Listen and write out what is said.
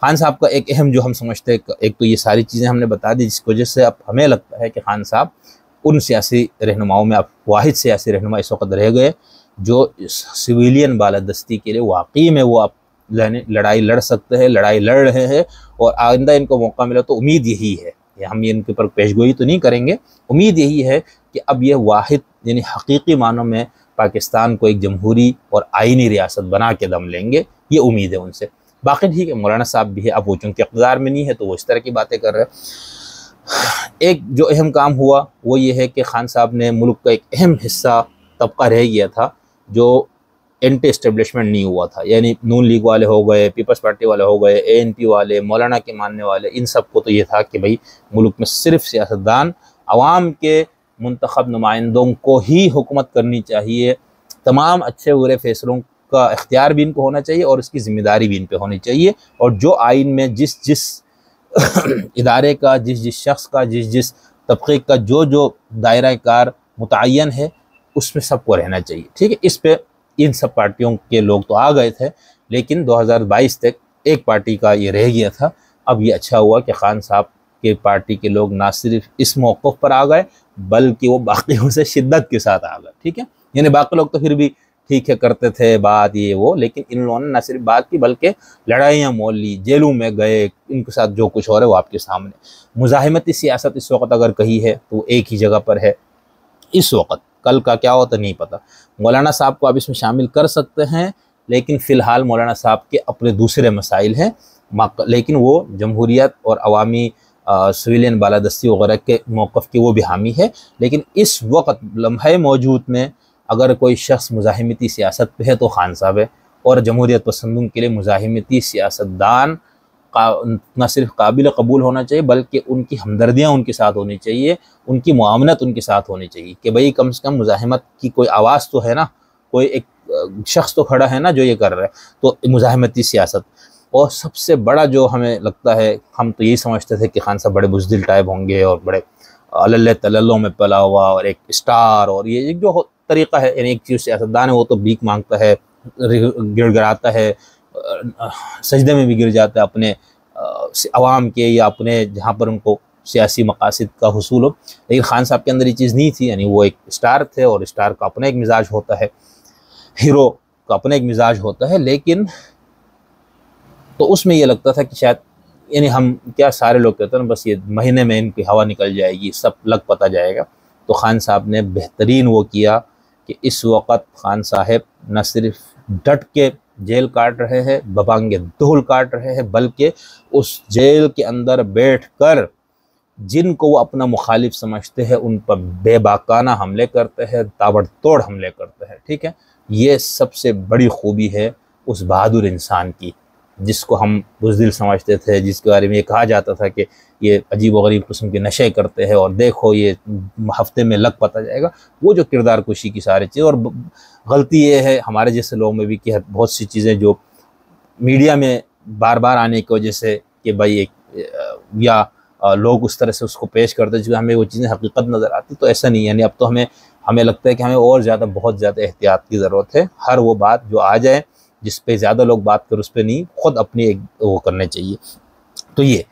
खान साहब का एक अहम जो हम समझते हैं, एक तो ये सारी चीज़ें हमने बता दी जिसकी वजह से अब हमें लगता है कि खान साहब उन सियासी रहनुमाओं में अब वाहिद सियासी रहनुमा इस वक्त रह गए जो सिविलियन बालादस्ती के लिए वाकई में वो अब लड़ाई लड़ सकते हैं, लड़ाई लड़ रहे हैं, और आइंदा इनको मौका मिला तो उम्मीद यही है, हम इनके ऊपर पेशगोई तो नहीं करेंगे, उम्मीद यही है कि अब ये वाहिद यानी हकीकी मानों में पाकिस्तान को एक जमहूरी और आइनी रियासत बना के दम लेंगे, ये उम्मीद है उनसे। बाकी ठीक है, मौलाना साहब भी है, अब वो चूँकि इक़्तिदार में नहीं है तो वो इस तरह की बातें कर रहे हैं। एक जो अहम काम हुआ वो ये है कि खान साहब ने मुल्क का एक अहम हिस्सा तबका रह गया था जो एंटी इस्टेब्लिशमेंट नहीं हुआ था, यानी नून लीग वाले हो गए, पीपल्स पार्टी वाले हो गए, ANP वाले, मौलाना के मानने वाले, इन सब को तो ये था कि भाई मुल्क में सिर्फ सियासतदान अवाम के मुंतखब नुमाइंदों को ही हुकूमत करनी चाहिए, तमाम अच्छे बुरे फैसलों का इख्तियार भी इनको होना चाहिए और इसकी ज़िम्मेदारी भी इन पर होनी चाहिए, और जो आइन में जिस जिस इदारे का, जिस जिस शख्स का, जिस जिस तबक़े का जो जो दायरा कार मुतय्यन है उसमें सबको रहना चाहिए। ठीक है, इस पे इन सब पार्टियों के लोग तो आ गए थे, लेकिन 2022 तक एक पार्टी का ये रह गया था। अब ये अच्छा हुआ कि खान साहब के पार्टी के लोग ना सिर्फ इस मौक़िफ़ पर आ गए बल्कि वो बाकियों से शिद्दत के साथ आ गए। ठीक है, यानी बाकी लोग तो फिर भी ठीक है करते थे बात ये वो, लेकिन इन लोगों ने ना सिर्फ बात की बल्कि लड़ाइयाँ मोल ली, जेलों में गए, इनके साथ जो कुछ हो रहा है वो आपके सामने। मुज़ाहिमती सियासत इस वक्त अगर कही है तो एक ही जगह पर है इस वक्त, कल का क्या होता नहीं पता। मौलाना साहब को आप इसमें शामिल कर सकते हैं, लेकिन फ़िलहाल मौलाना साहब के अपने दूसरे मसाइल हैं, लेकिन वो जमहूरियत और अवामी सिविलियन बालादस्ती वगैरह के मौक़िफ़ की वो भी हामी है। लेकिन इस वक्त लम्हे मौजूद में अगर कोई शख्स मुज़ाहिमती सियासत पे है तो खान साहब है, और जमहूरियत पसंदों के लिए मुज़ाहिमती सियासतदान न सिर्फ काबिल कबूल होना चाहिए बल्कि उनकी हमदर्दियाँ उनके साथ होनी चाहिए, उनकी मुआवनत उनके साथ होनी चाहिए कि भाई कम से कम मुज़ाहिमत की कोई आवाज़ तो है ना, कोई एक शख्स तो खड़ा है ना जो ये कर रहा है। तो मुज़ाहिमती सियासत, और सबसे बड़ा जो हमें लगता है, हम तो यही समझते थे कि खान साहब बड़े बुज़दिल टाइप होंगे और बड़े अल्ले तल्लों में पला हुआ और एक स्टार, और ये एक जो तरीक़ा है, यानी एक चीज़ सियासतदान है वो तो भीख मांगता है, गिड़गिड़ाता है, सजदे में भी गिर जाता है अपने अवाम के या अपने जहाँ पर उनको सियासी मकासद का हुसूल हो। लेकिन खान साहब के अंदर ये चीज़ नहीं थी, यानी वो एक स्टार थे और स्टार का अपना एक मिजाज होता है, हीरो का अपना एक मिजाज होता है। लेकिन तो उसमें ये लगता था कि शायद, यानी हम क्या सारे लोग कहते हैं ना बस ये महीने में इनकी हवा निकल जाएगी, सब लग पता जाएगा। तो खान साहब ने बेहतरीन वो किया कि इस वक्त खान साहब न सिर्फ डट के जेल काट रहे हैं, बबांगे धूल काट रहे हैं, बल्कि उस जेल के अंदर बैठकर जिनको वो अपना मुखालिफ समझते हैं उन पर बेबाकाना हमले करते हैं, ताबड़तोड़ हमले करते हैं। ठीक है, ये सबसे बड़ी खूबी है उस बहादुर इंसान की जिसको हम बुज़दिल समझते थे, जिसके बारे में ये कहा जाता था कि ये अजीब व गरीब किस्म के नशे करते हैं और देखो ये हफ्ते में लग पता जाएगा। वो जो किरदार कुशी की सारी चीज़, और गलती ये है हमारे जैसे लोगों में भी कि बहुत सी चीज़ें जो मीडिया में बार बार आने की वजह से कि भाई एक या लोग उस तरह से उसको पेश करते हैं जो हमें वो चीज़ें हकीकत नज़र आती, तो ऐसा नहीं। यानी अब तो हमें लगता है कि हमें और ज़्यादा, बहुत ज़्यादा एहतियात की ज़रूरत है। हर वो बात जो आ जाए जिस पे ज़्यादा लोग बात करें उस पर नहीं, ख़ुद अपनी एक वो करने चाहिए। तो ये